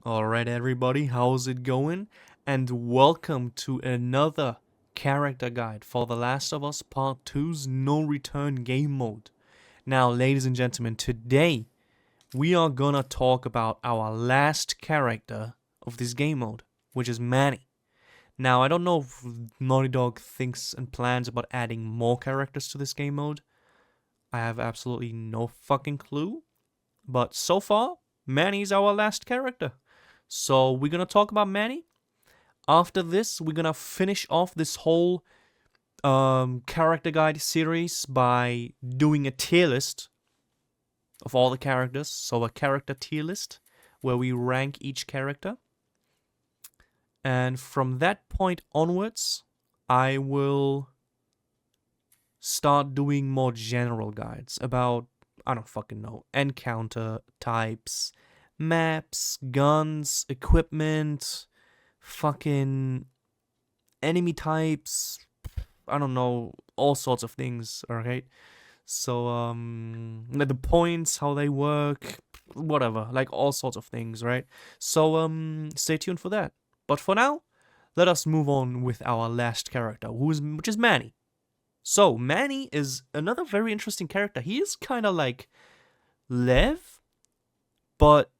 Alright, everybody, how's it going? And welcome to another character guide for The Last of Us Part 2's No Return game mode. Now, ladies and gentlemen, today we are gonna talk about our last character of this game mode, which is Manny. Now, I don't know if Naughty Dog thinks and plans about adding more characters to this game mode. I have absolutely no fucking clue. But so far, Manny's our last character. So we're gonna talk about Manny. After this, we're gonna finish off this whole character guide series by doing a tier list of all the characters. So a character tier list where we rank each character. And from that point onwards, I will start doing more general guides about, I don't fucking know, encounter types, maps, guns, equipment, fucking enemy types, I don't know, all sorts of things, alright? So, like the points, how they work, whatever, like all sorts of things, right? So, stay tuned for that. But for now, let us move on with our last character, which is Manny. So, Manny is another very interesting character. He is kind of like Lev, but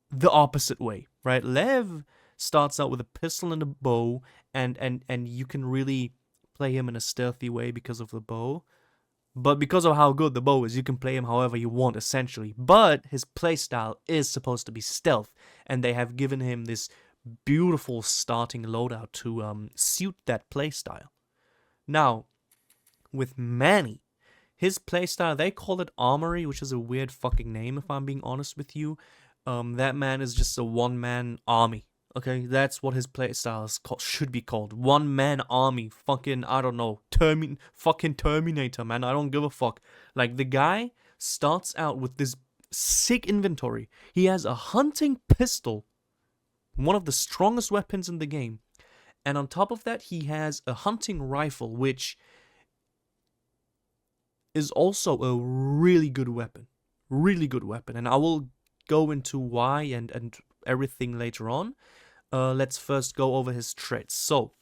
the opposite way, right? Lev starts out with a pistol and a bow, and you can really play him in a stealthy way because of the bow. But because of how good the bow is, you can play him however you want, essentially. But his playstyle is supposed to be stealth, and they have given him this beautiful starting loadout to suit that playstyle. Now, with Manny, his playstyle, they call it Armory, which is a weird fucking name, if I'm being honest with you. That man is just a one-man army. Okay, that's what his playstyle should be called. One-man army. Fucking, I don't know. Fucking Terminator, man. I don't give a fuck. Like, the guy starts out with this sick inventory. He has a hunting pistol, one of the strongest weapons in the game. And on top of that, he has a hunting rifle, which is also a really good weapon. Really good weapon. And I will go into why and everything later on. Let's first go over his traits. So,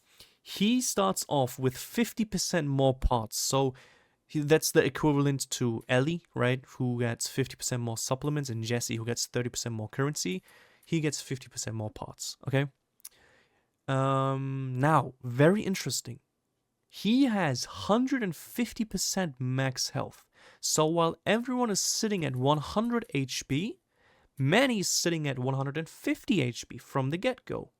he starts off with 50% more parts. So, that's the equivalent to Ellie, right? Who gets 50% more supplements, and Jesse, who gets 30% more currency. He gets 50% more parts, okay? Now, very interesting. He has 150% max health. So while everyone is sitting at 100 HP, Manny's sitting at 150 HP from the get-go.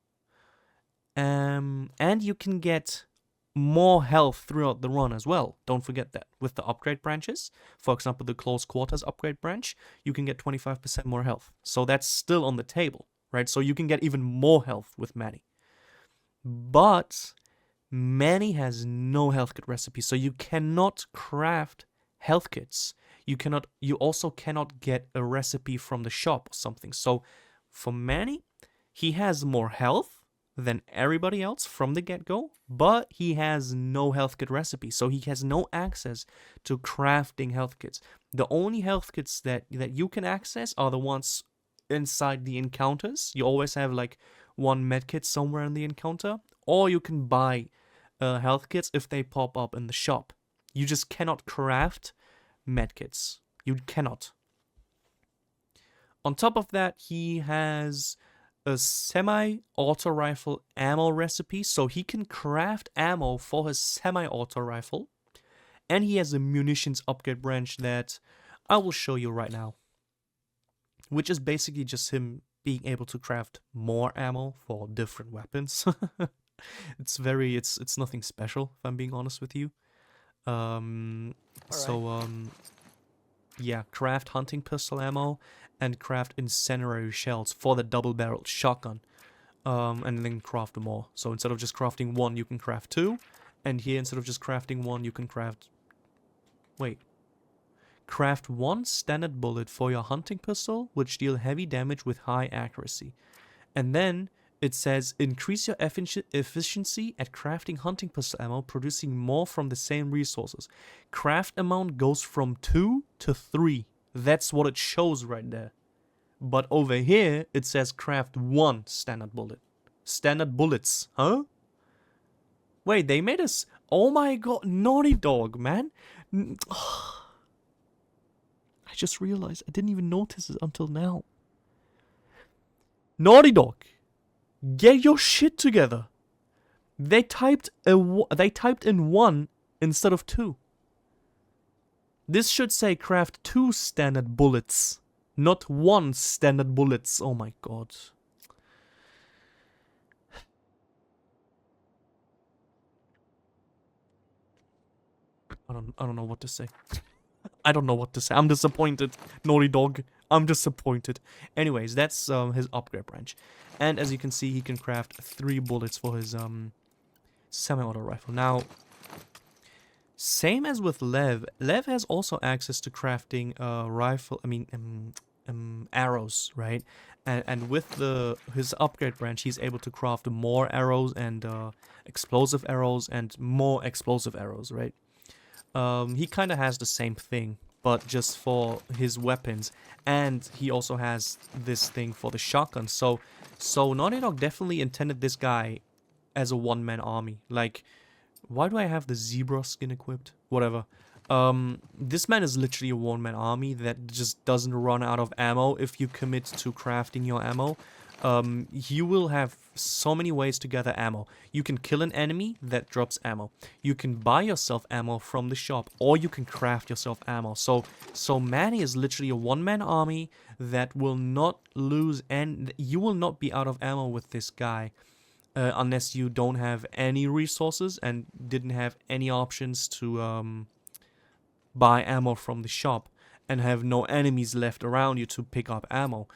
And you can get more health throughout the run as well. Don't forget that. With the upgrade branches, for example, the close quarters upgrade branch, you can get 25% more health. So that's still on the table, right? So you can get even more health with Manny. But Manny has no health kit recipe, so you cannot craft health kits. You also cannot get a recipe from the shop or something. So for Manny, he has more health than everybody else from the get-go, but he has no health kit recipe, so he has no access to crafting health kits. The only health kits that you can access are the ones inside the encounters. You always have like one med kit somewhere in the encounter, or you can buy health kits if they pop up in the shop. You just cannot craft medkits. You cannot. On top of that, he has a semi-auto rifle ammo recipe, so he can craft ammo for his semi-auto rifle. And he has a munitions upgrade branch that I will show you right now, which is basically just him being able to craft more ammo for different weapons. It's nothing special, if I'm being honest with you. Yeah, craft hunting pistol ammo and craft incendiary shells for the double-barreled shotgun, and then craft more. So instead of just crafting one, you can craft two, and here instead of just crafting one, you can craft one standard bullet for your hunting pistol, which deal heavy damage with high accuracy. And then it says, increase your efficiency at crafting hunting pistol ammo, producing more from the same resources. Craft amount goes from 2 to 3. That's what it shows right there. But over here, it says craft 1 standard bullet. Standard bullets, huh? Wait, they made us... Oh my god, Naughty Dog, man. I just realized I didn't even notice it until now. Naughty Dog, get your shit together. They typed in 1 instead of 2. This should say craft 2 standard bullets, not 1 standard bullets. Oh my god. I don't know what to say. I don't know what to say. I'm disappointed. Naughty Dog. I'm disappointed. Anyways, that's his upgrade branch. And as you can see, he can craft 3 bullets for his semi-auto rifle. Now, same as with Lev, Lev has also access to crafting arrows, right? And with his upgrade branch, he's able to craft more arrows and explosive arrows and more explosive arrows, right? He kind of has the same thing, but just for his weapons, and he also has this thing for the shotgun. So Naughty Dog definitely intended this guy as a one-man army. Like, why do I have the zebra skin equipped? Whatever. This man is literally a one-man army that just doesn't run out of ammo if you commit to crafting your ammo. You will have so many ways to gather ammo. You can kill an enemy that drops ammo. You can buy yourself ammo from the shop, or you can craft yourself ammo. So Manny is literally a one-man army that will not lose, and you will not be out of ammo with this guy. Unless you don't have any resources and didn't have any options to buy ammo from the shop and have no enemies left around you to pick up ammo.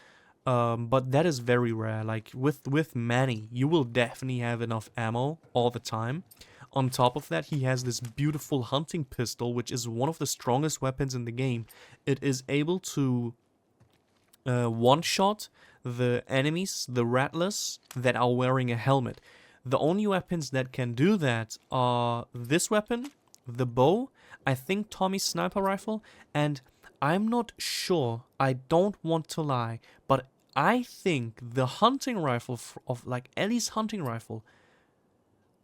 But that is very rare. Like with Manny, you will definitely have enough ammo all the time. On top of that, he has this beautiful hunting pistol, which is one of the strongest weapons in the game. It is able to one-shot the enemies, the rattlers, that are wearing a helmet. The only weapons that can do that are this weapon, the bow, I think Tommy's sniper rifle, and I'm not sure, I don't want to lie, but I think the hunting rifle of like Ellie's hunting rifle,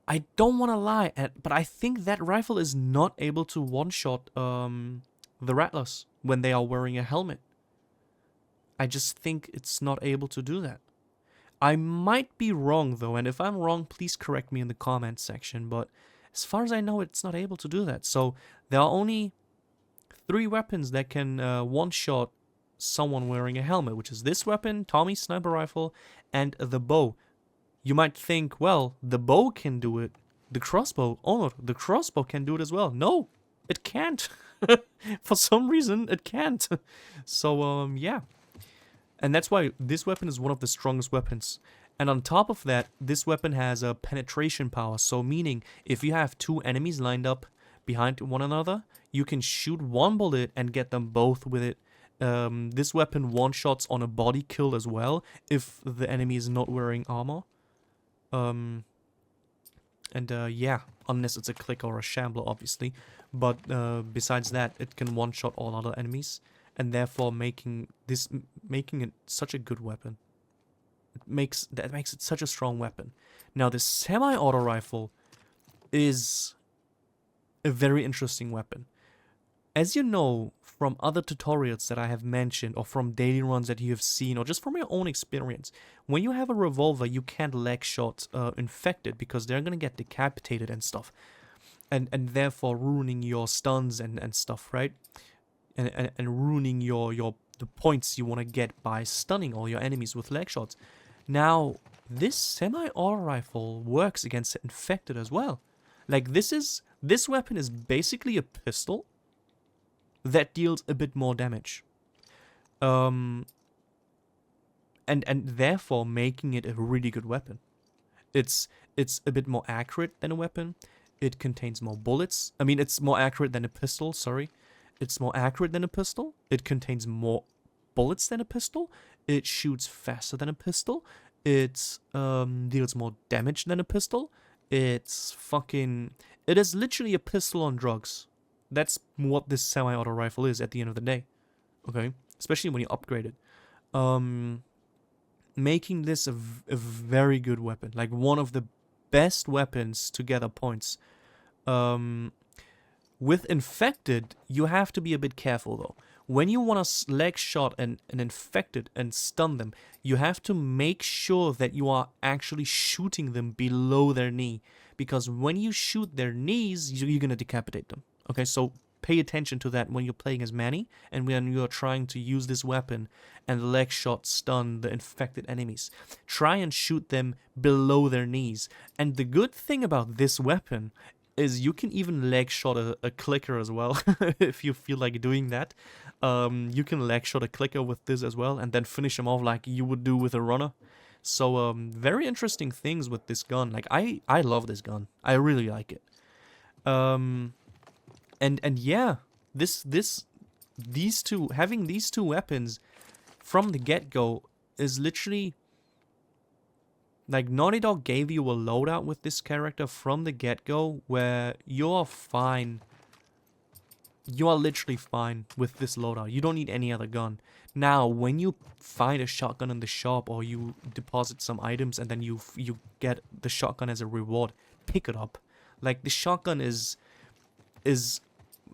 I don't want to lie, but I think that rifle is not able to one-shot the rattlers when they are wearing a helmet. I just think it's not able to do that. I might be wrong though, and if I'm wrong, please correct me in the comments section, but as far as I know, it's not able to do that. So there are only 3 weapons that can one-shot someone wearing a helmet, which is this weapon, Tommy's sniper rifle, and the bow. You might think, well, the bow can do it. The crossbow, oh no, the crossbow can do it as well. No, it can't. For some reason, it can't. So, yeah. And that's why this weapon is one of the strongest weapons. And on top of that, this weapon has a penetration power. So meaning, if you have 2 enemies lined up behind one another, you can shoot 1 bullet and get them both with it. This weapon one-shots on a body kill as well, if the enemy is not wearing armor. Yeah, unless it's a click or a shambler, obviously. But besides that, it can one-shot all other enemies, and therefore making it such a good weapon. That makes it such a strong weapon. Now, the semi-auto rifle is a very interesting weapon. As you know from other tutorials that I have mentioned, or from daily runs that you have seen, or just from your own experience, when you have a revolver, you can't leg shot infected because they're gonna get decapitated and stuff, and therefore ruining your stuns and stuff, right? And ruining the points you want to get by stunning all your enemies with leg shots. Now, this semi-auto rifle works against the infected as well. Like, this weapon is basically a pistol that deals a bit more damage. And therefore making it a really good weapon. It's a bit more accurate than a weapon. It contains more bullets. I mean, it's more accurate than a pistol, sorry. It's more accurate than a pistol. It contains more bullets than a pistol. It shoots faster than a pistol. It deals more damage than a pistol. It is literally a pistol on drugs. That's what this semi-auto rifle is at the end of the day. Okay? Especially when you upgrade it. making this a very good weapon, like one of the best weapons to gather points. With infected, you have to be a bit careful though. When you want to leg shot an infected and stun them, you have to make sure that you are actually shooting them below their knee, because when you shoot their knees, you're gonna decapitate them. Okay, so pay attention to that when you're playing as Manny and when you're trying to use this weapon and leg shot stun the infected enemies. Try and shoot them below their knees. And the good thing about this weapon is you can even leg shot a clicker as well if you feel like doing that. You can leg shot a clicker with this as well and then finish him off like you would do with a runner. So very interesting things with this gun. Like I love this gun. I really like it. And yeah, having these two weapons from the get-go is literally like Naughty Dog gave you a loadout with this character from the get-go where you're fine. You are literally fine with this loadout. You don't need any other gun. Now, when you find a shotgun in the shop or you deposit some items and then you get the shotgun as a reward, pick it up. Like the shotgun is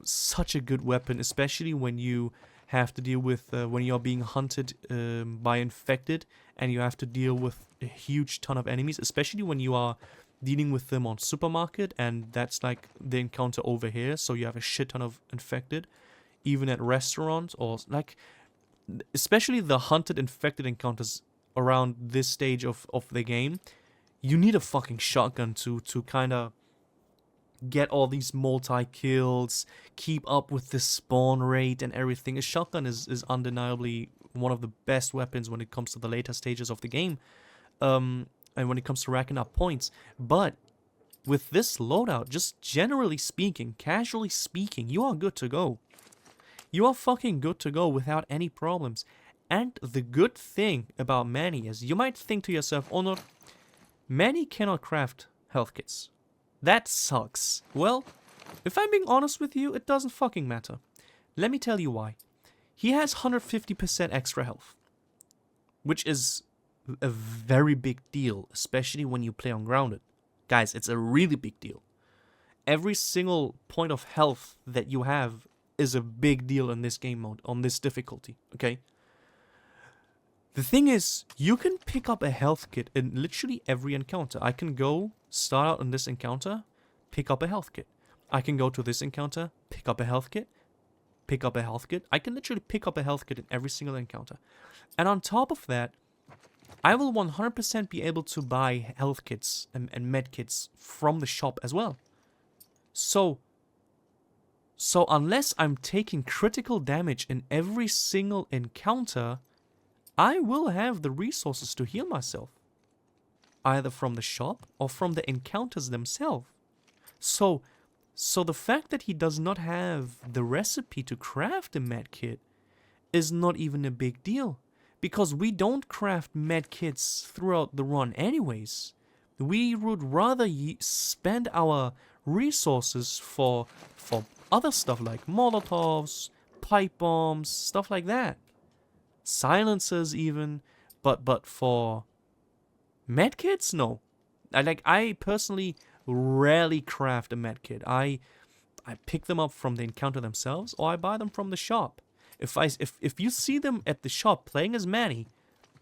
such a good weapon, especially when you have to deal with when you're being hunted by infected and you have to deal with a huge ton of enemies, especially when you are dealing with them on supermarket and that's like the encounter over here, so you have a shit ton of infected, even at restaurants, or like especially the hunted infected encounters around this stage of the game. You need a fucking shotgun to kind of get all these multi-kills, keep up with the spawn rate and everything. A shotgun is undeniably one of the best weapons when it comes to the later stages of the game, and when it comes to racking up points. But with this loadout, just generally speaking, casually speaking, you are good to go. You are fucking good to go without any problems. And the good thing about Manny is, you might think to yourself, oh no, Manny cannot craft health kits. That sucks. Well, if I'm being honest with you, it doesn't fucking matter. Let me tell you why. He has 150% extra health, which is a very big deal, especially when you play on grounded. Guys, it's a really big deal. Every single point of health that you have is a big deal in this game mode, on this difficulty, okay? The thing is, you can pick up a health kit in literally every encounter. I can go start out on this encounter, pick up a health kit. I can go to this encounter, pick up a health kit, pick up a health kit. I can literally pick up a health kit in every single encounter. And on top of that, I will 100% be able to buy health kits and med kits from the shop as well. So unless I'm taking critical damage in every single encounter, I will have the resources to heal myself, either from the shop or from the encounters themselves. So the fact that he does not have the recipe to craft a med kit is not even a big deal, because we don't craft med kits throughout the run anyways. We would rather spend our resources for other stuff like Molotovs, pipe bombs, stuff like that. Silencers even, but for medkits, no. I personally rarely craft a medkit. I pick them up from the encounter themselves, or I buy them from the shop. If you see them at the shop playing as Manny,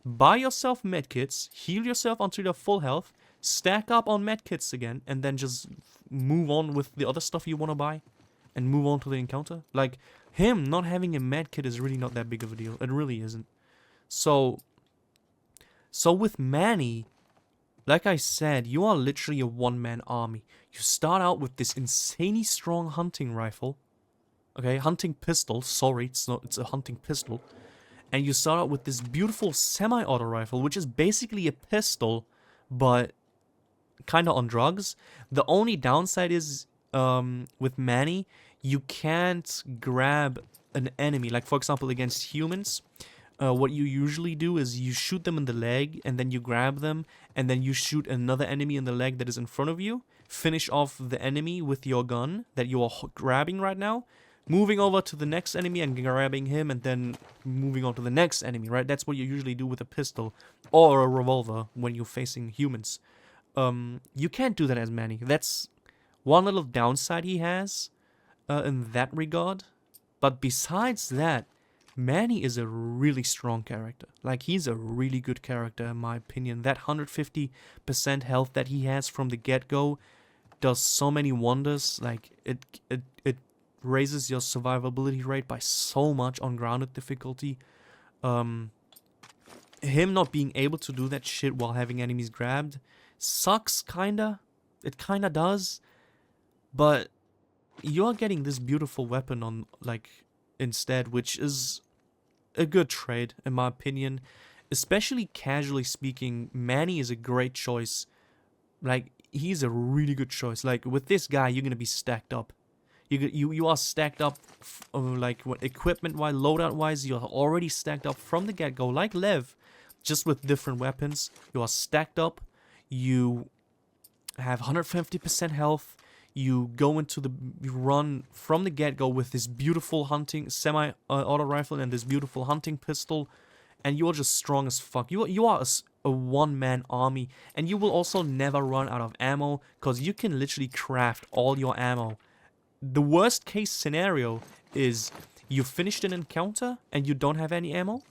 buy yourself medkits, heal yourself until you're full health, stack up on medkits again, and then just move on with the other stuff you want to buy, and move on to the encounter. Like, him not having a medkit is really not that big of a deal. It really isn't. So with Manny, like I said, you are literally a one-man army. You start out with this insanely strong hunting rifle. Okay, hunting pistol. Sorry, it's a hunting pistol. And you start out with this beautiful semi-auto rifle, which is basically a pistol, but kind of on drugs. The only downside is, with Manny, you can't grab an enemy. Like, for example, against humans, what you usually do is you shoot them in the leg, and then you grab them, and then you shoot another enemy in the leg that is in front of you, finish off the enemy with your gun that you are grabbing right now, moving over to the next enemy and grabbing him and then moving on to the next enemy, right? That's what you usually do with a pistol or a revolver when you're facing humans. You can't do that as Manny. That's one little downside he has in that regard. But besides that, Manny is a really strong character. Like, he's a really good character in my opinion. That 150% health that he has from the get-go does so many wonders. Like, it raises your survivability rate by so much on grounded difficulty. Him not being able to do that shit while having enemies grabbed sucks, kinda. It kinda does. But you're getting this beautiful weapon on, like, instead, which is a good trade, in my opinion. Especially casually speaking, Manny is a great choice. Like, he's a really good choice. Like, with this guy, you're gonna be stacked up. You are stacked up, like, equipment-wise, loadout-wise, you're already stacked up from the get-go, like Lev, just with different weapons. You are stacked up, you have 150% health, you go into the run from the get-go with this beautiful hunting semi-auto rifle and this beautiful hunting pistol, and you're just strong as fuck. You are a one-man army, and you will also never run out of ammo, because you can literally craft all your ammo. The worst case scenario is you finished an encounter and you don't have any ammo.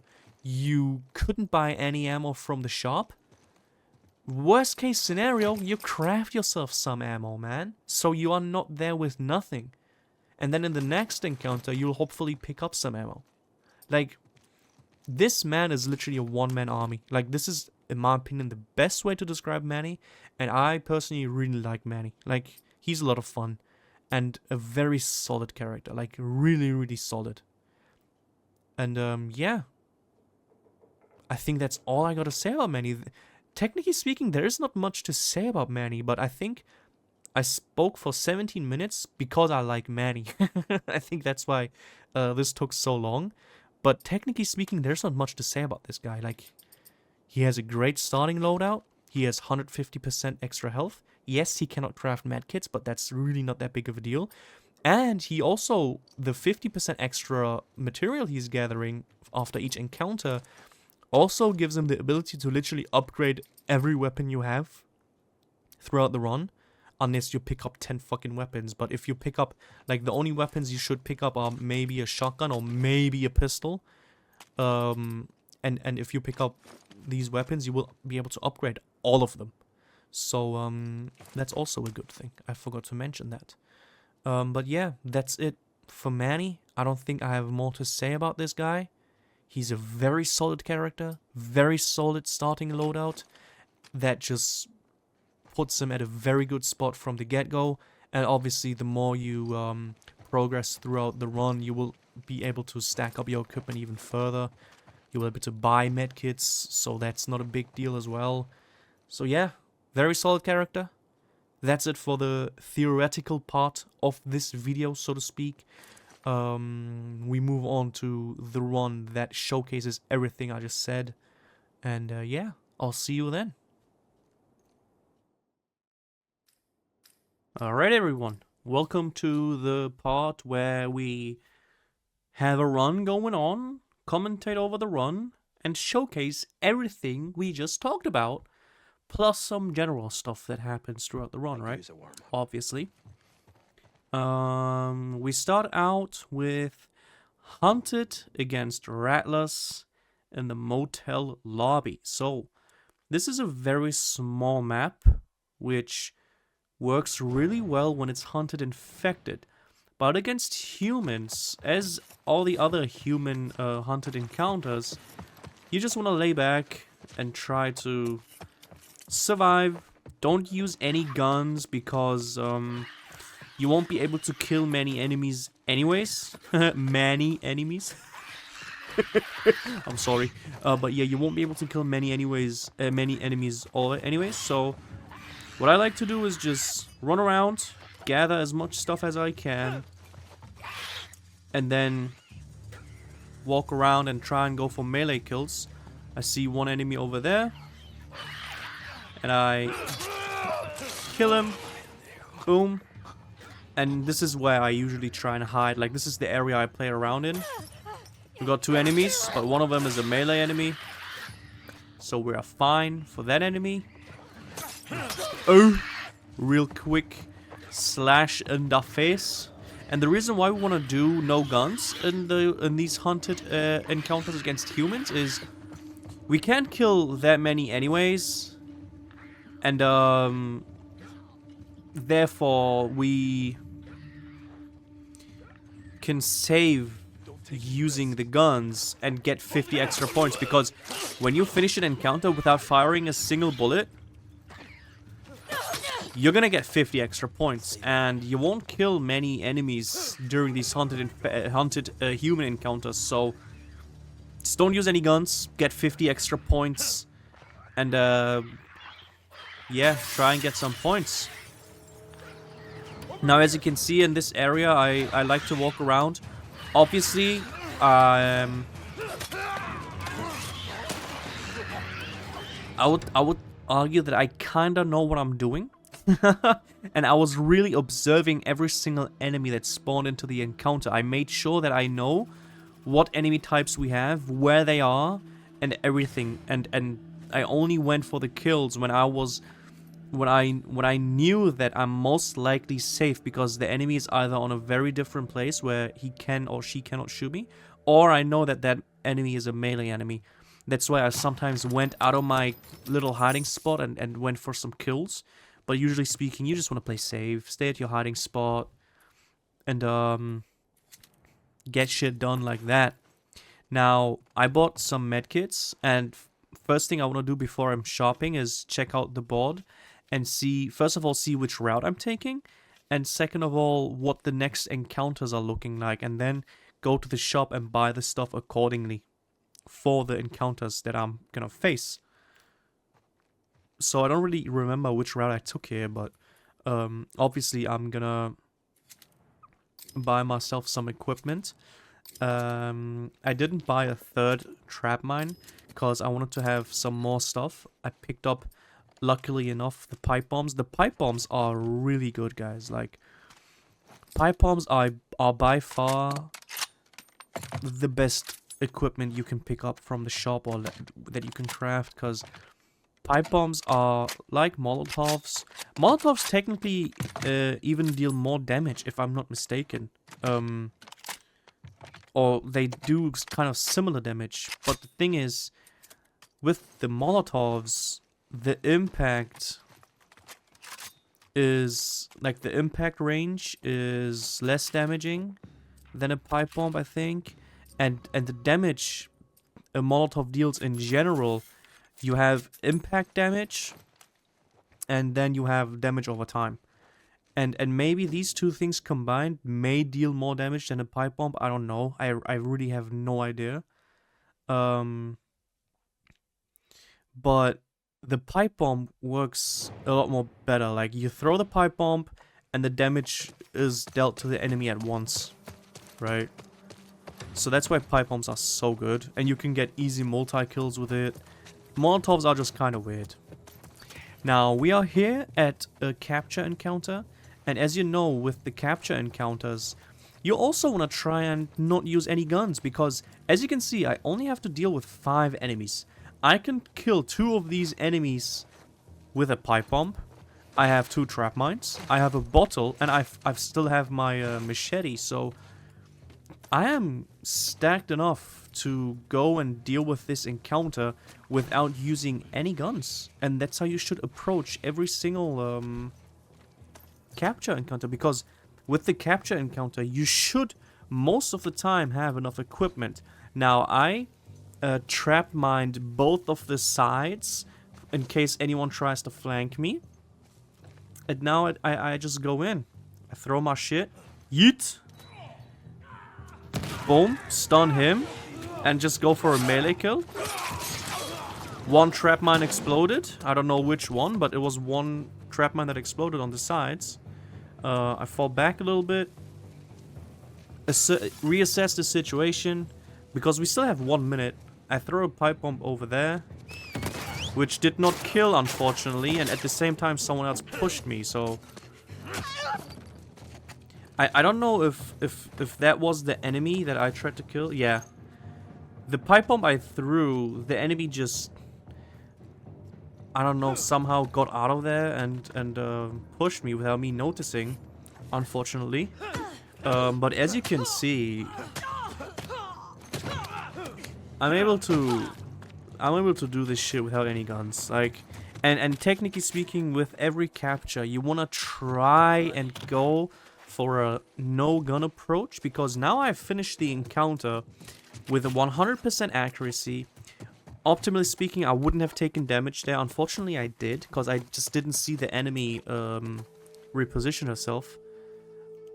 You couldn't buy any ammo from the shop. Worst case scenario, you craft yourself some ammo, man. So you are not there with nothing. And then in the next encounter, you'll hopefully pick up some ammo. Like, this man is literally a one-man army. Like, this is, in my opinion, the best way to describe Manny. And I personally really like Manny. Like, he's a lot of fun. And a very solid character. Like, really, really solid. And, yeah. I think that's all I gotta say about Manny. Technically speaking, there is not much to say about Manny, but I think I spoke for 17 minutes because I like Manny. I think that's why this took so long. But technically speaking, there's not much to say about this guy. Like, he has a great starting loadout. He has 150% extra health. Yes, he cannot craft medkits, but that's really not that big of a deal. And he also, the 50% extra material he's gathering after each encounter also gives him the ability to literally upgrade every weapon you have throughout the run. Unless you pick up 10 fucking weapons. But if you pick up, like, the only weapons you should pick up are maybe a shotgun or maybe a pistol. And if you pick up these weapons, you will be able to upgrade all of them. So, that's also a good thing. I forgot to mention that. But yeah, that's it for Manny. I don't think I have more to say about this guy. He's a very solid character. Very solid starting loadout. That just puts him at a very good spot from the get-go. And obviously, the more you progress throughout the run, you will be able to stack up your equipment even further. You will be able to buy medkits, so that's not a big deal as well. So yeah. Very solid character. That's it for the theoretical part of this video, so to speak. We move on to the run that showcases everything I just said. And yeah, I'll see you then. Alright everyone, welcome to the part where we have a run going on, commentate over the run, and showcase everything we just talked about. Plus some general stuff that happens throughout the run, right? Obviously. We start out with Hunted against Rattlers in the motel lobby. So, this is a very small map, which works really well when it's hunted infected. But against humans, as all the other human hunted encounters, you just want to lay back and try to survive. Don't use any guns because you won't be able to kill many enemies anyways. Many enemies. I'm sorry. But yeah, you won't be able to kill many enemies anyways. So what I like to do is just run around, gather as much stuff as I can, and then walk around and try and go for melee kills. I see one enemy over there, and I kill him. Boom. And this is where I usually try and hide. Like, this is the area I play around in. We got 2 enemies, but one of them is a melee enemy. So we are fine for that enemy. Oh! Real quick slash in the face. And the reason why we want to do no guns in these hunted encounters against humans is we can't kill that many anyways. And therefore we can save using the guns and get 50 extra points, because when you finish an encounter without firing a single bullet, you're gonna get 50 extra points, and you won't kill many enemies during these hunted human encounters. So just don't use any guns, get 50 extra points, and yeah, try and get some points. Now, as you can see in this area, I like to walk around. Obviously, I would argue that I kinda know what I'm doing. And I was really observing every single enemy that spawned into the encounter. I made sure that I know what enemy types we have, where they are, and everything. And I only went for the kills when I knew that I'm most likely safe, because the enemy is either on a very different place where he can or she cannot shoot me, or I know that that enemy is a melee enemy. That's why I sometimes went out of my little hiding spot and went for some kills. But usually speaking, you just want to play safe, stay at your hiding spot, and get shit done like that. Now, I bought some medkits, and first thing I want to do before I'm shopping is check out the board and see, first of all, see which route I'm taking, and second of all, what the next encounters are looking like, and then go to the shop and buy the stuff accordingly for the encounters that I'm gonna face. So I don't really remember which route I took here, but obviously I'm gonna buy myself some equipment. I didn't buy a 3rd trap mine because I wanted to have some more stuff. I picked up, luckily enough, the pipe bombs. The pipe bombs are really good, guys. Like, pipe bombs are by far the best equipment you can pick up from the shop, or that you can craft, because pipe bombs are like Molotovs. Molotovs technically even deal more damage, if I'm not mistaken. Or they do kind of similar damage. But the thing is, with the Molotovs, the impact is, like, the impact range is less damaging than a pipe bomb, I think. And the damage a Molotov deals in general, you have impact damage, and then you have damage over time. And maybe these two things combined may deal more damage than a pipe bomb. I don't know. I really have no idea. But the pipe bomb works a lot more better. Like, you throw the pipe bomb, and the damage is dealt to the enemy at once, right? So that's why pipe bombs are so good, and you can get easy multi-kills with it. Molotovs are just kind of weird. Now, we are here at a capture encounter, and as you know, with the capture encounters, you also want to try and not use any guns, because, as you can see, I only have to deal with 5 enemies. I can kill 2 of these enemies with a pipe bomb. I have 2 trap mines. I have a bottle, and I still have my machete, so I am stacked enough to go and deal with this encounter without using any guns. And that's how you should approach every single capture encounter, because with the capture encounter, you should most of the time have enough equipment. Now, I trap mined both of the sides in case anyone tries to flank me. And now I just go in. I throw my shit. Yeet. Boom. Stun him. And just go for a melee kill. 1 trap mine exploded. I don't know which one, but it was 1 trap mine that exploded on the sides. I fall back a little bit. Reassess the situation. Because we still have 1 minute. I throw a pipe bomb over there, which did not kill, unfortunately, and at the same time someone else pushed me, so I don't know if that was the enemy that I tried to kill. Yeah. The pipe bomb I threw, the enemy just, I don't know, somehow got out of there and pushed me without me noticing, unfortunately. But as you can see, I'm able to do this shit without any guns. Like, and technically speaking, with every capture, you wanna try and go for a no gun approach, because now I've finished the encounter with a 100% accuracy. Optimally speaking, I wouldn't have taken damage there. Unfortunately, I did, because I just didn't see the enemy reposition herself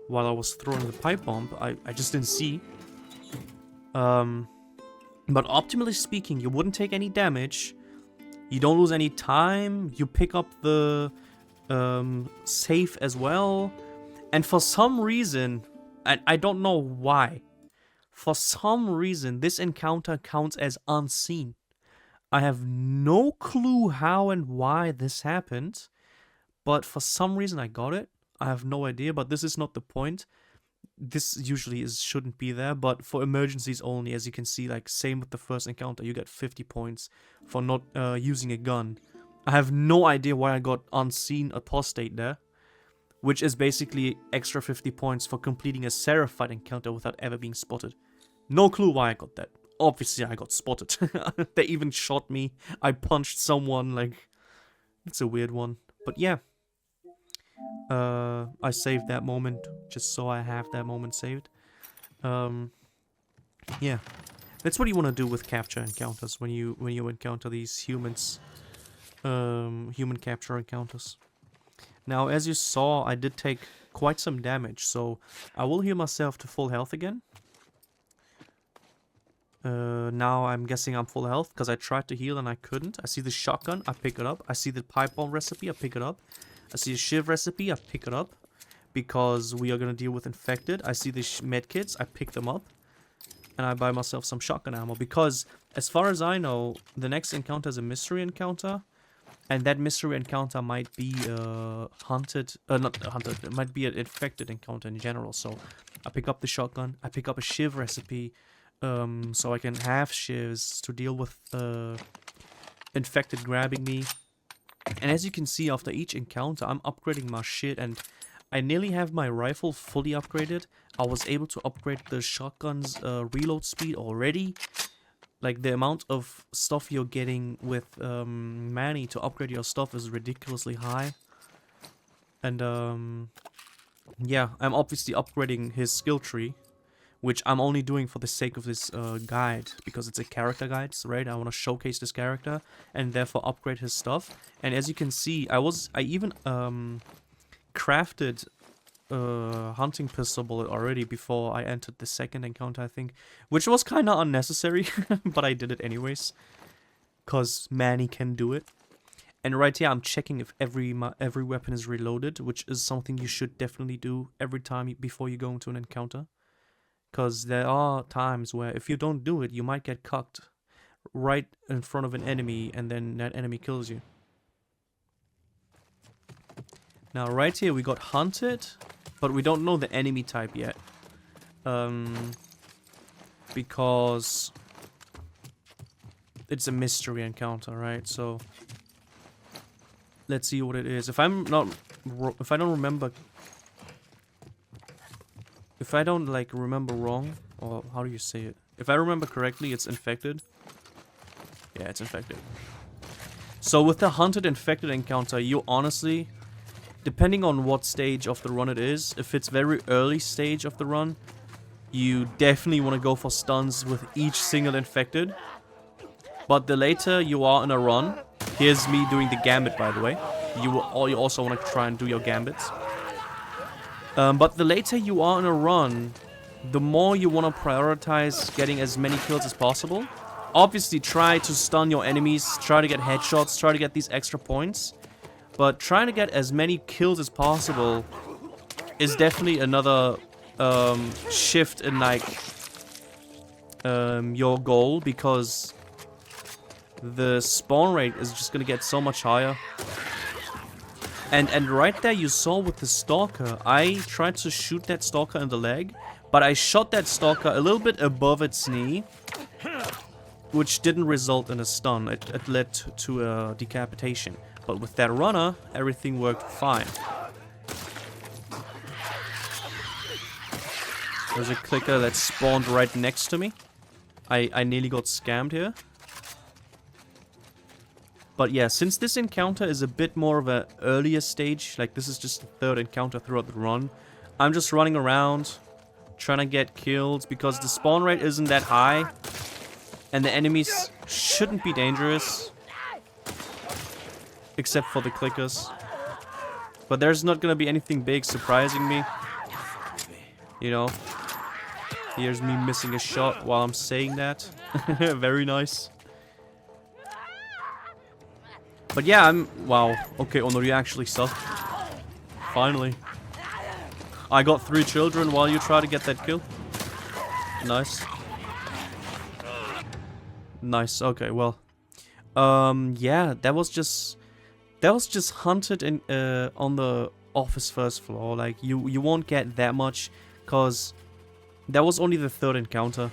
while I was throwing the pipe bomb. I just didn't see. But optimally speaking, you wouldn't take any damage. You don't lose any time. You pick up the safe as well. And for some reason, I don't know why, for some reason, this encounter counts as unseen. I have no clue how and why this happened, but for some reason I got it. I have no idea, but this is not the point. This usually shouldn't be there, but for emergencies only, as you can see, like same with the first encounter, you get 50 points for not using a gun. I have no idea why I got unseen apostate there, which is basically extra 50 points for completing a Seraphite encounter without ever being spotted. No clue why I got that. Obviously, I got spotted. They even shot me. I punched someone, like, it's a weird one. But yeah. I saved that moment, just so I have that moment saved. Yeah. That's what you want to do with capture encounters when you encounter these humans. Human capture encounters. Now, as you saw, I did take quite some damage, so I will heal myself to full health again. Now I'm guessing I'm full health, because I tried to heal and I couldn't. I see the shotgun, I pick it up. I see the pipe bomb recipe, I pick it up. I see a shiv recipe, I pick it up, because we are going to deal with infected. I see the medkits, I pick them up. And I buy myself some shotgun ammo, because as far as I know, the next encounter is a mystery encounter. And that mystery encounter might be hunted, not hunted, it might be an infected encounter in general. So I pick up the shotgun, I pick up a shiv recipe, so I can have shivs to deal with infected grabbing me. And as you can see, after each encounter, I'm upgrading my shit, and I nearly have my rifle fully upgraded. I was able to upgrade the shotgun's reload speed already. Like, the amount of stuff you're getting with Manny to upgrade your stuff is ridiculously high. And yeah, I'm obviously upgrading his skill tree, which I'm only doing for the sake of this guide, because it's a character guide, right? I want to showcase this character and therefore upgrade his stuff. And as you can see, I even crafted hunting pistol bullet already before I entered the second encounter, I think, which was kind of unnecessary, but I did it anyways, cause Manny can do it. And right here, I'm checking if every weapon is reloaded, which is something you should definitely do every time before you go into an encounter, cause there are times where if you don't do it, you might get cucked right in front of an enemy, and then that enemy kills you. Now right here we got hunted, but we don't know the enemy type yet. Because it's a mystery encounter, right? So let's see what it is. If I don't remember wrong, or how do you say it? If I remember correctly, it's infected. Yeah, it's infected. So with the hunted infected encounter, you honestly, depending on what stage of the run it is, if it's very early stage of the run, you definitely want to go for stuns with each single infected. But the later you are in a run, here's me doing the gambit, by the way. You also want to try and do your gambits. But the later you are in a run, the more you want to prioritize getting as many kills as possible. Obviously, try to stun your enemies, try to get headshots, try to get these extra points. But trying to get as many kills as possible is definitely another shift in, like, your goal, because the spawn rate is just gonna get so much higher. And right there you saw with the stalker, I tried to shoot that stalker in the leg, but I shot that stalker a little bit above its knee, which didn't result in a stun. It led to a decapitation. But with that runner, everything worked fine. There's a clicker that spawned right next to me. I nearly got scammed here. But yeah, since this encounter is a bit more of an earlier stage, like this is just the third encounter throughout the run, I'm just running around, trying to get kills, because the spawn rate isn't that high, and the enemies shouldn't be dangerous, except for the clickers. But there's not gonna be anything big surprising me, you know. Here's me missing a shot while I'm saying that. Very nice. But yeah, wow. Okay, Honor, you actually suck. Finally. I got 3 children while you try to get that kill. Nice. Nice, okay, well. Yeah, that was just hunted in on the office first floor. Like, you won't get that much, cause that was only the 3rd encounter.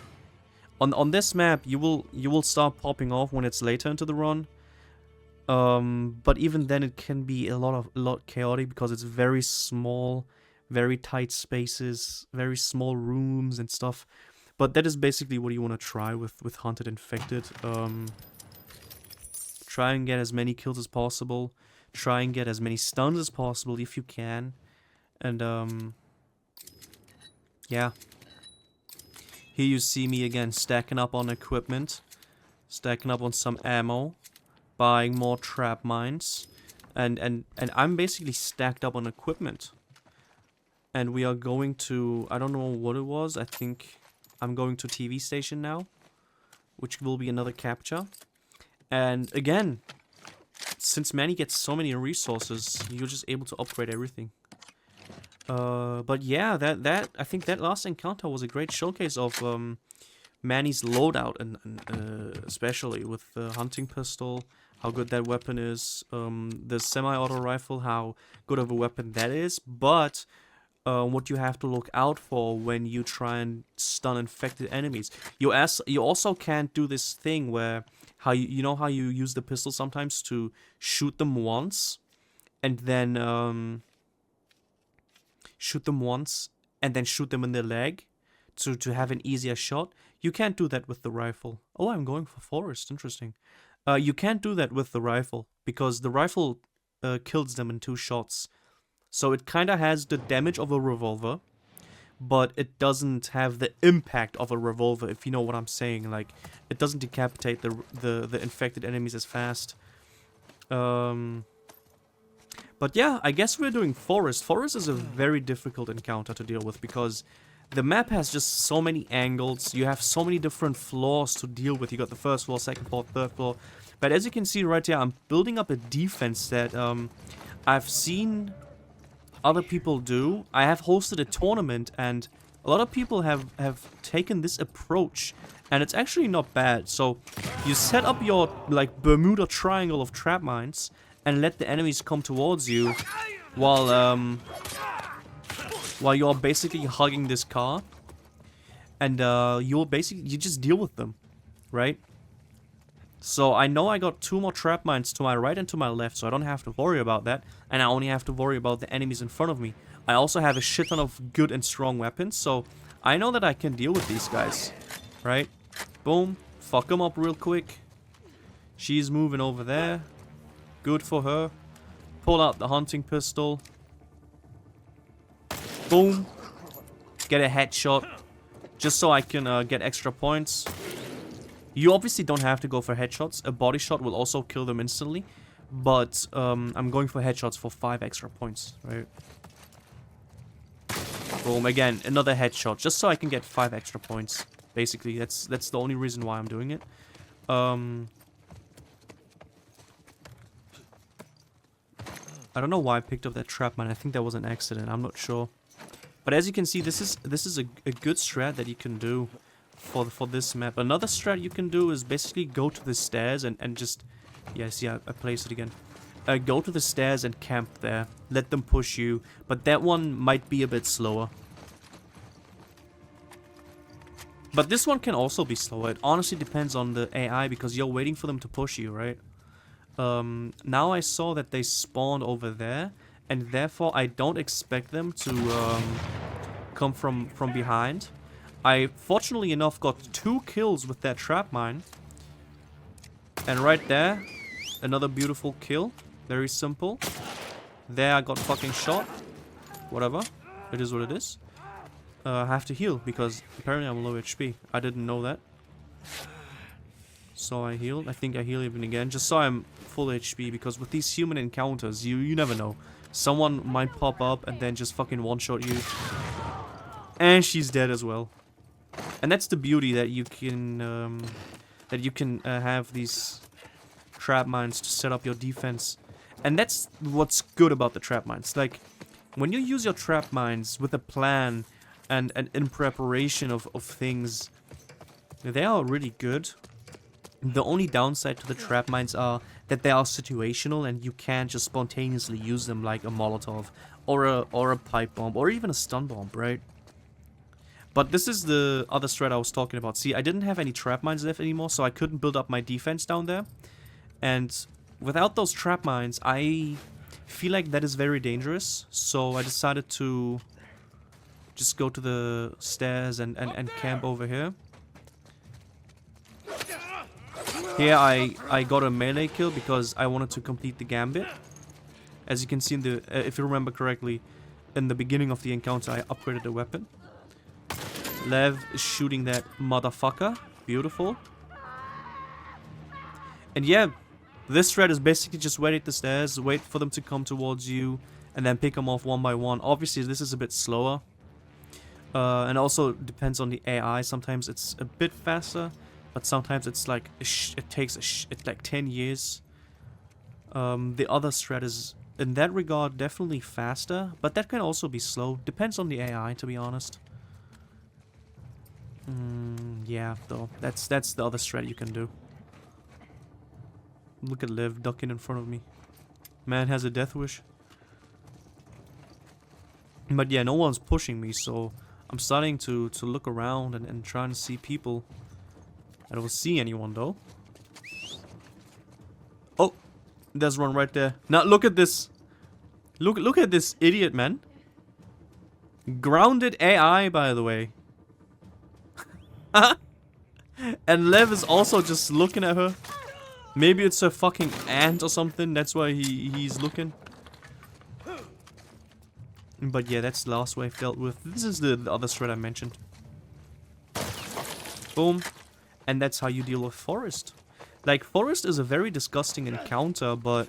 On this map, you will start popping off when it's later into the run. But even then it can be a lot chaotic, because it's very small, very tight spaces, very small rooms and stuff. But that is basically what you want to try with Hunted Infected. Try and get as many kills as possible. Try and get as many stuns as possible if you can. And yeah. Here you see me again stacking up on equipment. Stacking up on some ammo. Buying more trap mines, and I'm basically stacked up on equipment. And we are going to, I don't know what it was, I think I'm going to TV station now, which will be another capture. And again, since Manny gets so many resources, you're just able to upgrade everything. But yeah, I think that last encounter was a great showcase of Manny's loadout, and especially with the hunting pistol, how good that weapon is, the semi-auto rifle, how good of a weapon that is, but what you have to look out for when you try and stun infected enemies. You also can't do this thing where, you know how you use the pistol sometimes to shoot them once, and then shoot them in the leg to have an easier shot. You can't do that with the rifle. Oh, I'm going for forest. Interesting. You can't do that with the rifle, because the rifle kills them in 2 shots. So it kind of has the damage of a revolver, but it doesn't have the impact of a revolver, if you know what I'm saying. Like, it doesn't decapitate the infected enemies as fast. But yeah, I guess we're doing forest. Forest is a very difficult encounter to deal with, because the map has just so many angles. You have so many different floors to deal with. You got the 1st floor, 2nd floor, 3rd floor. But as you can see right here, I'm building up a defense that I've seen other people do. I have hosted a tournament, and a lot of people have taken this approach, and it's actually not bad. So you set up your like Bermuda Triangle of trap mines and let the enemies come towards you while you're basically hugging this car, and you just deal with them, right? So I know I got 2 more trap mines to my right and to my left, so I don't have to worry about that, and I only have to worry about the enemies in front of me. I also have a shit ton of good and strong weapons, so I know that I can deal with these guys, right? Boom, fuck them up real quick. She's moving over there. Good for her. Pull out the hunting pistol. Boom. Get a headshot. Just so I can get extra points. You obviously don't have to go for headshots. A body shot will also kill them instantly. But I'm going for headshots for 5 extra points, right? Boom, again, another headshot. Just so I can get 5 extra points. Basically, that's the only reason why I'm doing it. I don't know why I picked up that trap mine. I think that was an accident. I'm not sure. But as you can see, this is a good strat that you can do for this map. Another strat you can do is basically go to the stairs and just... Yeah, see, I placed it again. go to the stairs and camp there. Let them push you, but that one might be a bit slower. But this one can also be slower. It honestly depends on the AI because you're waiting for them to push you, right? Now I saw that they spawned over there, and therefore I don't expect them to come from behind. I, fortunately enough, got 2 kills with that trap mine. And right there, another beautiful kill. Very simple. There I got fucking shot. Whatever. It is what it is. I have to heal because apparently I'm low HP. I didn't know that. So I healed. I think I heal even again. Just so I'm full HP because with these human encounters, you never know. Someone might pop up and then just fucking one-shot you. And she's dead as well. And that's the beauty that you can have these trap mines to set up your defense. And that's what's good about the trap mines. Like, when you use your trap mines with a plan and in preparation of things, they are really good. The only downside to the trap mines are that they are situational and you can't just spontaneously use them like a Molotov or a pipe bomb or even a stun bomb, right? But this is the other strat I was talking about. See, I didn't have any trap mines left anymore, so I couldn't build up my defense down there. And without those trap mines, I feel like that is very dangerous. So I decided to just go to the stairs and camp over here. Here I got a melee kill because I wanted to complete the gambit. As you can see in the, if you remember correctly, in the beginning of the encounter I upgraded the weapon. Lev is shooting that motherfucker. Beautiful. And yeah, this thread is basically just wait at the stairs, wait for them to come towards you, and then pick them off one by one. Obviously, this is a bit slower. And also depends on the AI. Sometimes it's a bit faster, but sometimes it's like, it takes it's like 10 years. The other thread is, in that regard, definitely faster, but that can also be slow. Depends on the AI, to be honest. Yeah, though. That's the other strat you can do. Look at Liv ducking in front of me. Man has a death wish. But yeah, no one's pushing me, so I'm starting to look around and try and see people. I don't see anyone though. Oh, there's one right there. Now look at this. Look at this idiot, man. Grounded AI, by the way. And Lev is also just looking at her. Maybe it's a fucking ant or something. That's why he's looking. But yeah, that's the last wave dealt with. This is the other threat I mentioned. Boom. And that's how you deal with Forest. Like, Forest is a very disgusting encounter, but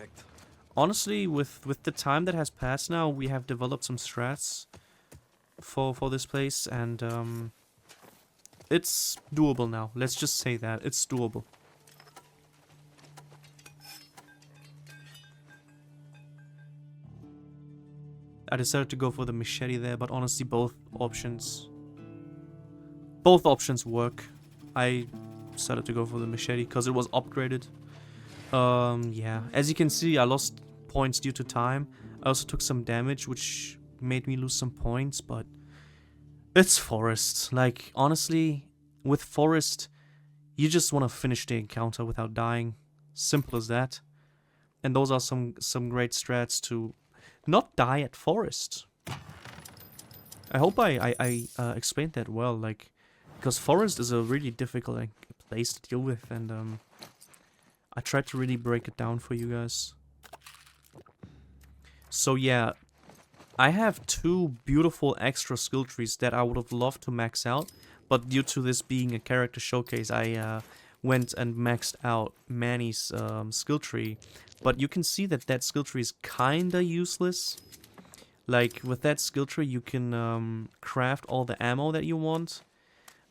honestly, with the time that has passed now, we have developed some strats for this place, and it's doable now. Let's just say that. It's doable. I decided to go for the machete there, but honestly both options work. I decided to go for the machete because it was upgraded. Yeah, as you can see, I lost points due to time. I also took some damage, which made me lose some points, but it's Forest. Like, honestly, with Forest, you just want to finish the encounter without dying. Simple as that. And those are some great strats to not die at Forest. I hope I explained that well, like, because Forest is a really difficult place to deal with, and I tried to really break it down for you guys. So yeah, I have 2 beautiful extra skill trees that I would have loved to max out, but due to this being a character showcase, I went and maxed out Manny's skill tree. But you can see that skill tree is kinda useless. Like, with that skill tree, you can craft all the ammo that you want.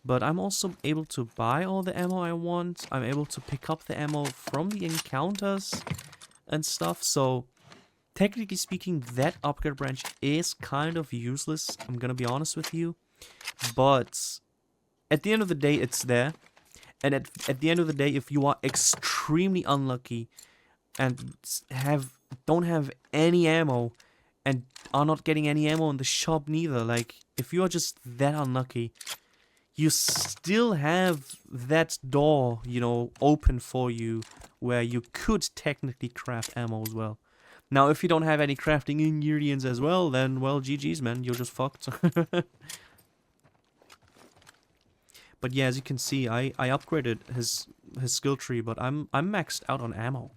But I'm also able to buy all the ammo I want. I'm able to pick up the ammo from the encounters and stuff. So, technically speaking, that upgrade branch is kind of useless. I'm gonna be honest with you. But at the end of the day, it's there. And at the end of the day, if you are extremely unlucky, and don't have any ammo and are not getting any ammo in the shop neither. Like, if you are just that unlucky, you still have that door, you know, open for you where you could technically craft ammo as well. Now, if you don't have any crafting ingredients as well, then, well, GG's, man. You're just fucked. But yeah, as you can see, I upgraded his skill tree, but I'm maxed out on ammo.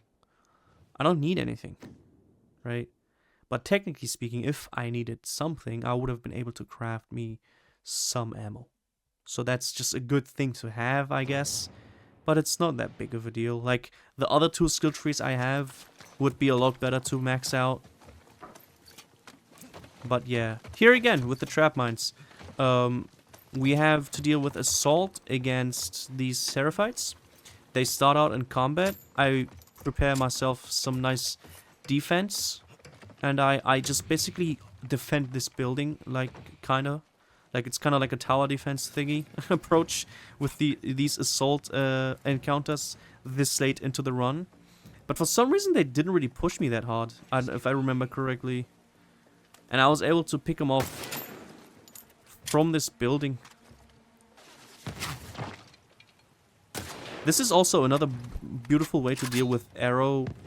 I don't need anything, right? But technically speaking, if I needed something, I would have been able to craft me some ammo. So that's just a good thing to have, I guess. But it's not that big of a deal. Like, the other two skill trees I have would be a lot better to max out. But yeah, here again with the trap mines, we have to deal with assault against these Seraphites. They start out in combat. I prepare myself some nice defense, and I just basically defend this building, like, kinda. Like, it's kind of like a tower defense thingy approach with these assault encounters this late into the run. But for some reason, they didn't really push me that hard, if I remember correctly. And I was able to pick them off from this building. This is also another beautiful way to deal with arrows.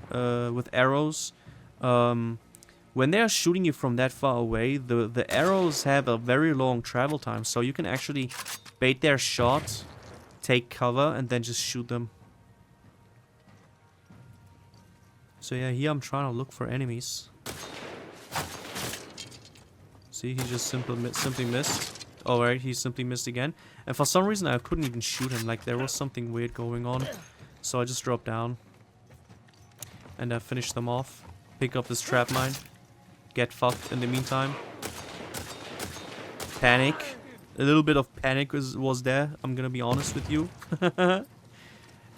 When they are shooting you from that far away, the arrows have a very long travel time, so you can actually bait their shot, take cover, and then just shoot them. So yeah, here I'm trying to look for enemies. See, he just simply missed. Alright, he simply missed again. And for some reason I couldn't even shoot him, like there was something weird going on. So I just dropped down. And I finished them off. Pick up this trap mine. Get fucked in the meantime. Panic. A little bit of panic was there, I'm gonna be honest with you.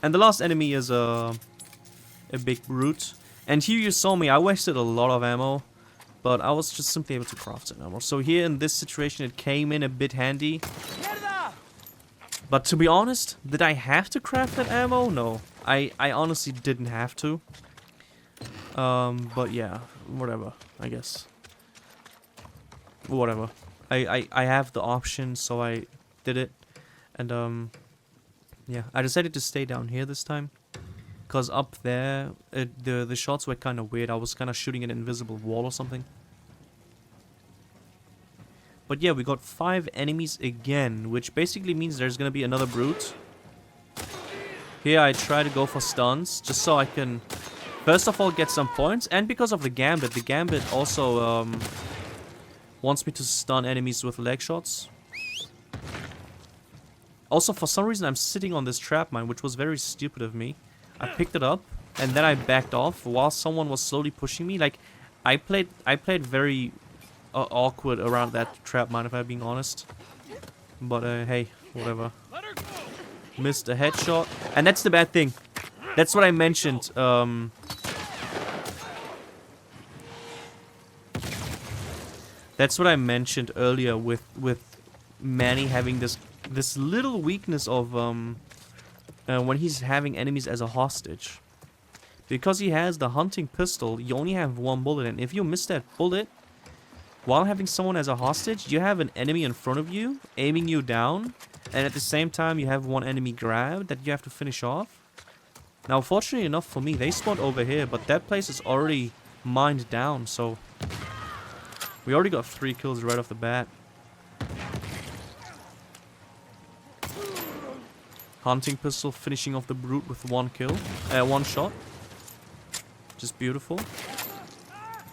And the last enemy is a big brute. And here you saw me, I wasted a lot of ammo. But I was just simply able to craft some ammo. So here in this situation it came in a bit handy. But to be honest, did I have to craft that ammo? No. I honestly didn't have to. But yeah, whatever, I guess. Whatever. I have the option, so I did it. And yeah, I decided to stay down here this time. Because up there, the shots were kind of weird. I was kind of shooting an invisible wall or something. But yeah, we got 5 enemies again, which basically means there's going to be another brute. Here I try to go for stuns, just so I can, first of all, get some points. And because of the gambit. The gambit also wants me to stun enemies with leg shots. Also, for some reason, I'm sitting on this trap mine, which was very stupid of me. I picked it up, and then I backed off while someone was slowly pushing me. Like, I played very awkward around that trap mine, if I'm being honest. But hey, whatever. Missed a headshot, and that's the bad thing. That's what I mentioned. That's what I mentioned earlier with Manny having this little weakness of when he's having enemies as a hostage. Because he has the hunting pistol, you only have 1 bullet, and if you miss that bullet while having someone as a hostage, you have an enemy in front of you aiming you down, and at the same time you have 1 enemy grab that you have to finish off. Now, fortunately enough for me, they spawned over here, but that place is already mined down, so we already got 3 kills right off the bat. Hunting pistol finishing off the brute with 1 kill. 1 shot. Just beautiful.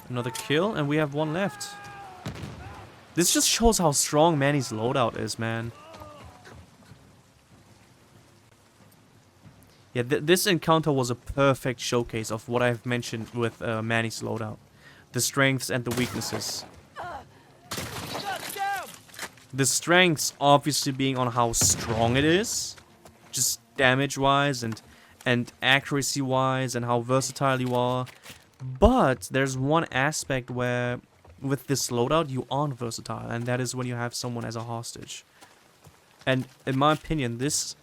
Another kill, and we have 1 left. This just shows how strong Manny's loadout is, man. Yeah, this encounter was a perfect showcase of what I've mentioned with Manny's loadout. The strengths and the weaknesses. The strengths obviously being on how strong it is. Just damage-wise and accuracy-wise and how versatile you are. But there's one aspect where with this loadout you aren't versatile, and that is when you have someone as a hostage. And in my opinion, this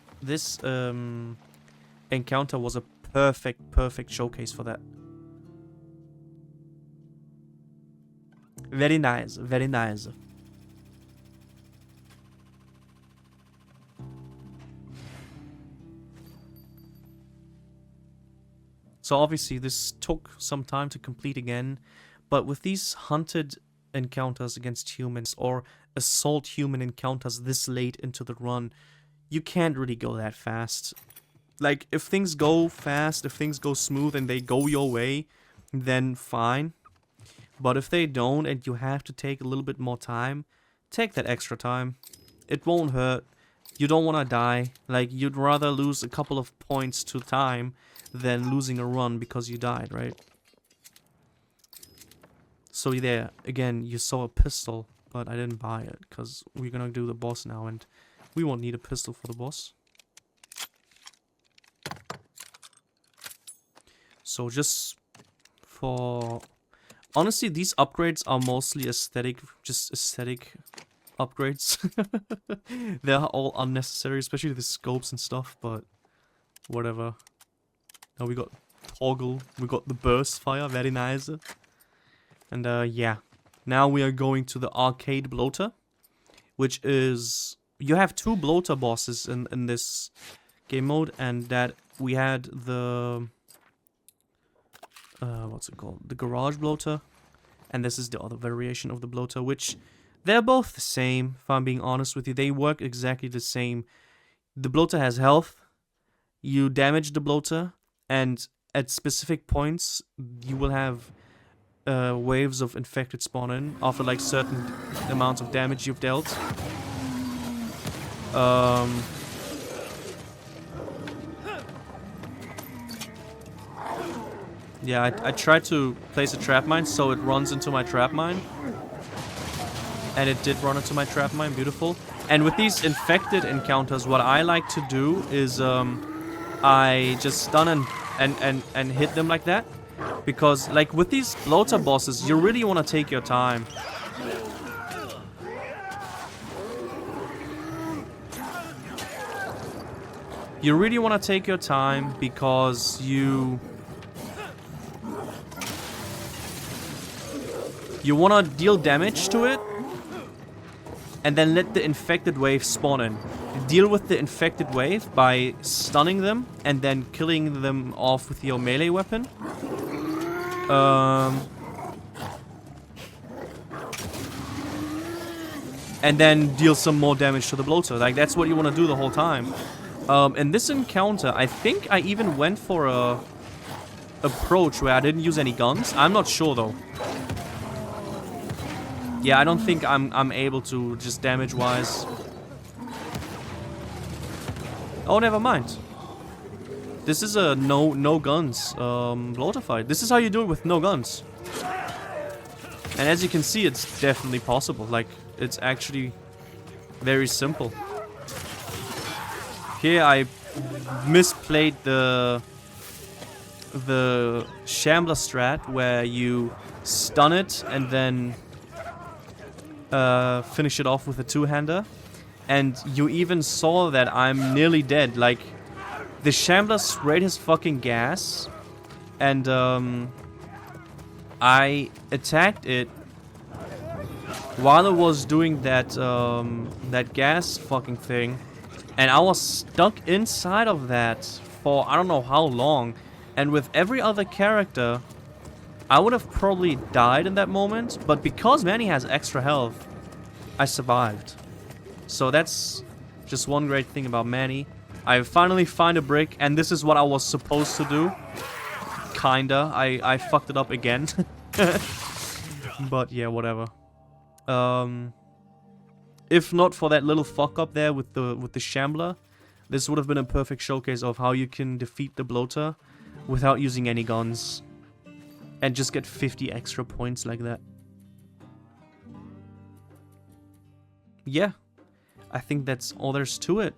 encounter was a perfect showcase for that. Very nice, very nice. So obviously this took some time to complete again, but with these hunted encounters against humans or assault human encounters this late into the run, you can't really go that fast. Like, if things go fast, if things go smooth and they go your way, then fine. But if they don't and you have to take a little bit more time, take that extra time. It won't hurt. You don't want to die. Like, you'd rather lose a couple of points to time than losing a run because you died, right? So there, again, you saw a pistol, but I didn't buy it because we're gonna do the boss now and we won't need a pistol for the boss. So just for... Honestly, these upgrades are mostly aesthetic, just aesthetic upgrades. They're all unnecessary, especially the scopes and stuff, but whatever. Now we got toggle, we got the burst fire, very nice. And yeah, now we are going to the arcade bloater, which is... You have 2 bloater bosses in this game mode, and that we had the... what's it called? The garage bloater. And this is the other variation of the bloater, which they're both the same, if I'm being honest with you. They work exactly the same. The bloater has health. You damage the bloater, and at specific points, you will have waves of infected spawn in after like certain amounts of damage you've dealt. Yeah, I tried to place a trap mine so it runs into my trap mine. And it did run into my trap mine, beautiful. And with these infected encounters, what I like to do is I just stun and hit them like that. Because, like, with these bloater bosses, you really want to take your time. You really want to take your time because you want to deal damage to it and then let the infected wave spawn in. Deal with the infected wave by stunning them and then killing them off with your melee weapon. And then deal some more damage to the bloater. Like, that's what you want to do the whole time. In this encounter, I think I even went for a approach where I didn't use any guns. I'm not sure though. Yeah, I don't think I'm able to, just damage-wise. Oh, never mind. This is a no guns bloater fight. This is how you do it with no guns. And as you can see, it's definitely possible. Like, it's actually very simple. Here I misplayed the Shambler strat where you stun it and then finish it off with a two-hander. And you even saw that I'm nearly dead. Like, the Shambler sprayed his fucking gas, and I attacked it while it was doing that that gas fucking thing, and I was stuck inside of that for I don't know how long. And with every other character, I would have probably died in that moment, but because Manny has extra health, I survived. So that's just one great thing about Manny. I finally find a brick, and this is what I was supposed to do. Kinda. I fucked it up again. But yeah, whatever. If not for that little fuck up there with the Shambler, this would have been a perfect showcase of how you can defeat the bloater without using any guns. And just get 50 extra points like that. Yeah. I think that's all there's to it.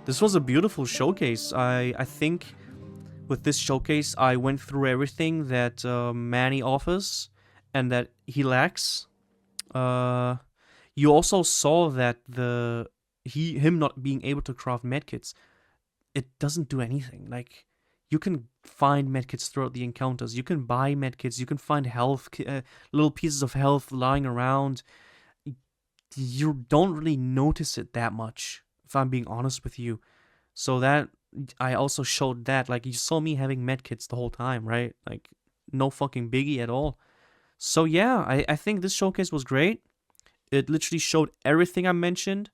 This was a beautiful showcase. I think with this showcase, I went through everything that Manny offers and that he lacks. You also saw that him not being able to craft medkits, it doesn't do anything. Like, You can find medkits throughout the encounters. You can buy medkits. You can find health, little pieces of health lying around. You don't really notice it that much, if I'm being honest with you. So that, I also showed that, like, you saw me having medkits the whole time, right? Like, no fucking biggie at all. So yeah, I think this showcase was great. It literally showed everything I mentioned.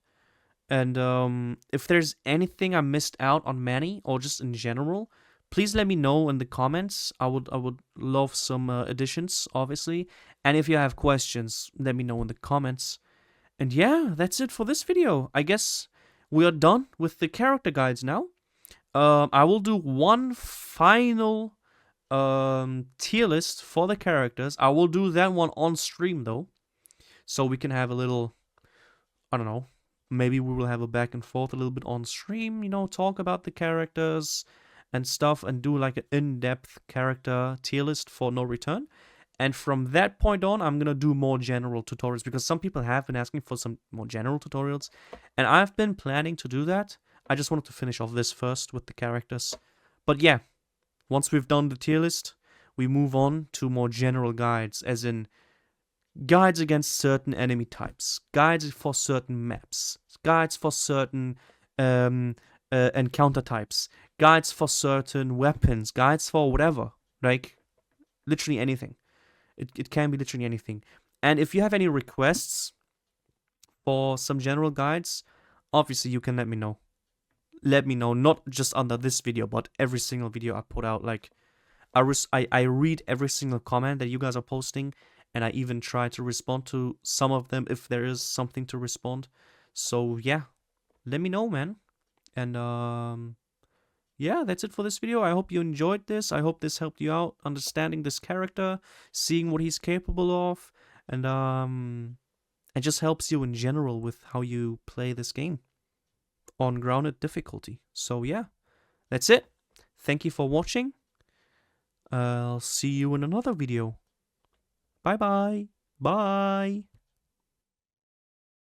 And if there's anything I missed out on Manny, or just in general, please let me know in the comments. I would love some additions, obviously. And if you have questions, let me know in the comments. And yeah, that's it for this video. I guess we are done with the character guides now. I will do one final tier list for the characters. I will do that one on stream though, so we can have a little, I don't know, maybe we will have a back and forth a little bit on stream, you know, talk about the characters and stuff, and do like an in-depth character tier list for No Return. And from that point on, I'm gonna do more general tutorials, because some people have been asking for some more general tutorials, and I've been planning to do that. I just wanted to finish off this first with the characters. But yeah, once we've done the tier list, we move on to more general guides, as in guides against certain enemy types, guides for certain maps, guides for certain encounter types, guides for certain weapons, guides for whatever, like literally anything. It can be literally anything. And if you have any requests for some general guides, obviously you can let me know. Let me know, not just under this video, but every single video I put out. Like, I read every single comment that you guys are posting, and I even try to respond to some of them if there is something to respond. So yeah, let me know, man. And yeah, that's it for this video. I hope you enjoyed this. I hope this helped you out understanding this character, seeing what he's capable of, and it just helps you in general with how you play this game on grounded difficulty. So yeah, that's it. Thank you for watching. I'll see you in another video. Bye bye. Bye.